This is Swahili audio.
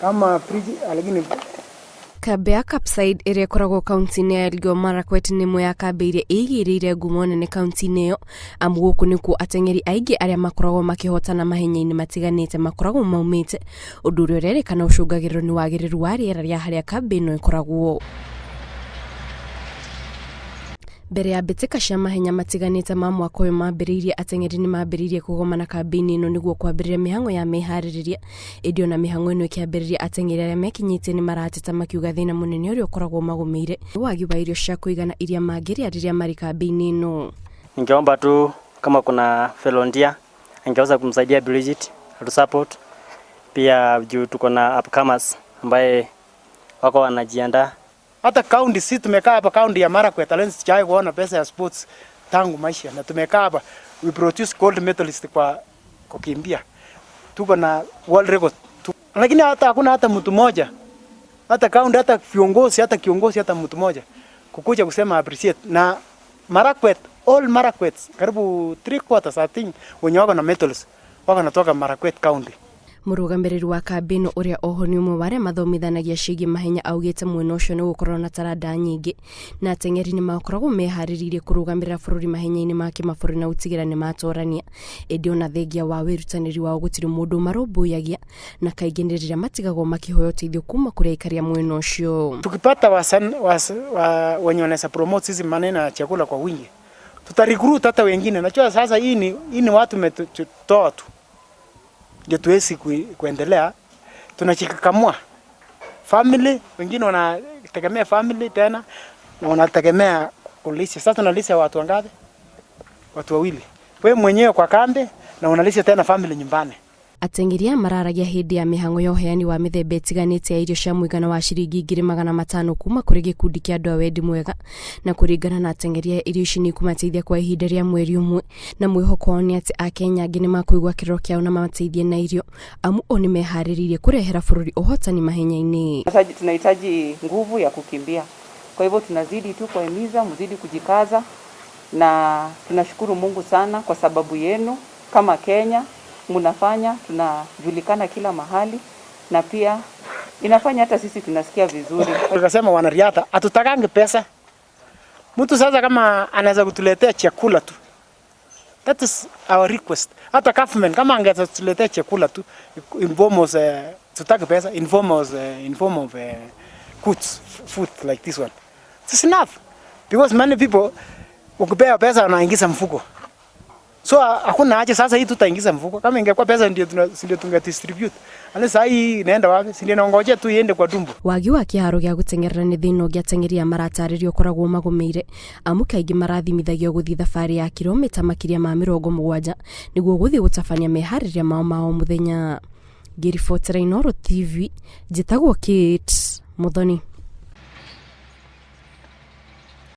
kama friji alagini Kambe ya Capside ĩrĩa ĩkoragwo kaunti-inĩ ya Elgeyo Marakwet nĩ ĩmwe ya kambe iria ĩigĩrĩire ngumo nene kaunti-inĩ ĩyo, amu gũkũ nĩkuo ateng'eri aingĩ arĩa makoragwo makĩhotana mahenya-inĩ matiganĩte makoragwo maumĩte, ũndũ ũrĩa ũrerĩkana ũcũngagĩrĩrio nĩ wagĩrĩru wa rĩera rĩa harĩa kambe ĩno ĩkoragwo. Mbere ya mbĩtĩka cia mahenya matiganĩte ma mwaka ũyũ mambĩrĩirie, ateng'eri nĩ mambĩrĩirie kũgomana kambĩ-inĩ ĩno nĩguo kwambĩrĩria mĩhang'o ya meharĩrĩria. Ĩndĩ ona mĩhang'o ĩno ĩkĩambĩrĩria, ateng'eri arĩa mekinyĩtie nĩ marateta makiuga thĩna mũnene ũrĩa ũkoragwo magũmĩire wagi wa irio cia kũigana iria mangĩrĩa rĩrĩa marĩ kambĩ-inĩ ĩno. Ningeomba tu kama kuna volunteer angeweza kumsaidia Bridget to support, pia juu tuko na upcomers ambaye wako wanajiandaa. Hata county si tumekaa hapa county ya Marakwet Alliance chai kuona pesa ya sports tangu maisha, na tumekaa hapa we produce gold medalist kwa kukimbia, tuko na world record lakini hata hakuna hata mtu mmoja, hata county, hata viongozi, hata kiongozi, hata mtu mmoja kukuja kusema appreciate. Na Marakwet, all Marakwet karibu 3/4 I think wenye wako na medals wako natoka Marakwet county. Mũrũgamĩrĩri wa kambi ĩno ũrĩa oho nĩ ũmwe wa arĩa mathomithanagia ciĩgiĩ mahenya augĩte mwena ũcio nĩ gũkorwo na taranda nyingĩ, na ateng'eri nĩ makoragwo meharĩrĩirie kũrũgamĩrĩra bũrũri mahenya-inĩ ma kĩmabũrũri na gũtigĩrĩra nĩ matorania. Ĩndĩ ona thengia wa wĩrutanĩri wao gũtirĩ mũndũ marũmbũyagia, na kaingĩ nĩ rĩrĩa matigagwo makĩhoya ũteithio kuma kũrĩ aikari a mwena ũcio. Tukipata wenye wanaweza promote hizi maneno ya chakula kwa wingi, tutarecruit hata wengine. Najua sasa hii ni watu umetoa tu ndio tuwezi kuendelea, tunachikakamua family, wengine wanategemea family tena wanategemea kulisha. Sasa tunalisha watu wangapi? Watu wawili, wewe mwenyewe kwa kambi na unalisha tena family nyumbani. Ateng'eri mararagia hĩndĩ ya mĩhang'o ya ũheani wa mĩthemba ĩtiganĩte ya irio cia mũigana wa ciringi 500 kuma kũrĩ gĩkundi kĩa andũ a wendi mwega, na kũringana na ateng'eri irio ici nĩ ikumateithia kwa ihinda rĩa mweri ũmwe, na mwĩhoko wao nĩ atĩ Akenya angĩ nĩ makũigua kĩrĩro kĩao na mateithie na irio, amu o nĩ meharĩrĩirie kũrehera bũrũri ũhotani mahenya-inĩ. Tunahitaji nguvu ya kukimbia, kwa hivyo tunazidi tu kuhimiza mzidi kujikaza, na tunashukuru Mungu sana kwa sababu yenu kama Kenya mnafanya tunajulikana kila mahali, na pia inafanya hata sisi tunasikia vizuri. Tukasema wanariadha hatutakangi pesa. Mtu sasa kama anaweza kutuletea chakula tu, that is our request. Hata government kama angeweza kutuletea chakula tu inform us, tutaki pesa, inform of goods, food like this one, it's enough, because many people ukipea pesa wanaingiza mfuko. So hakuna haja sasa hii tutaingiza mfuko. Kama ingekuwa pesa ndio tunga distribute. Ani sasa hii inaenda wapi? Si ndio naongoja tu iende kwa tumbo. Wagi wa kĩharo gĩa gũteng'erera nĩ thĩna ũngĩ ateng'eri maratarĩrio ũkoragwo magũmĩire, amu kaingĩ marathimithagio gũthiĩ thabarĩ ya kilomita makĩria ma 70 nĩguo gũthiĩ gũtabania meharĩrĩria mao mũthenya. Ngĩribotera Inooro TV, njĩtagwo Kate Muthoni.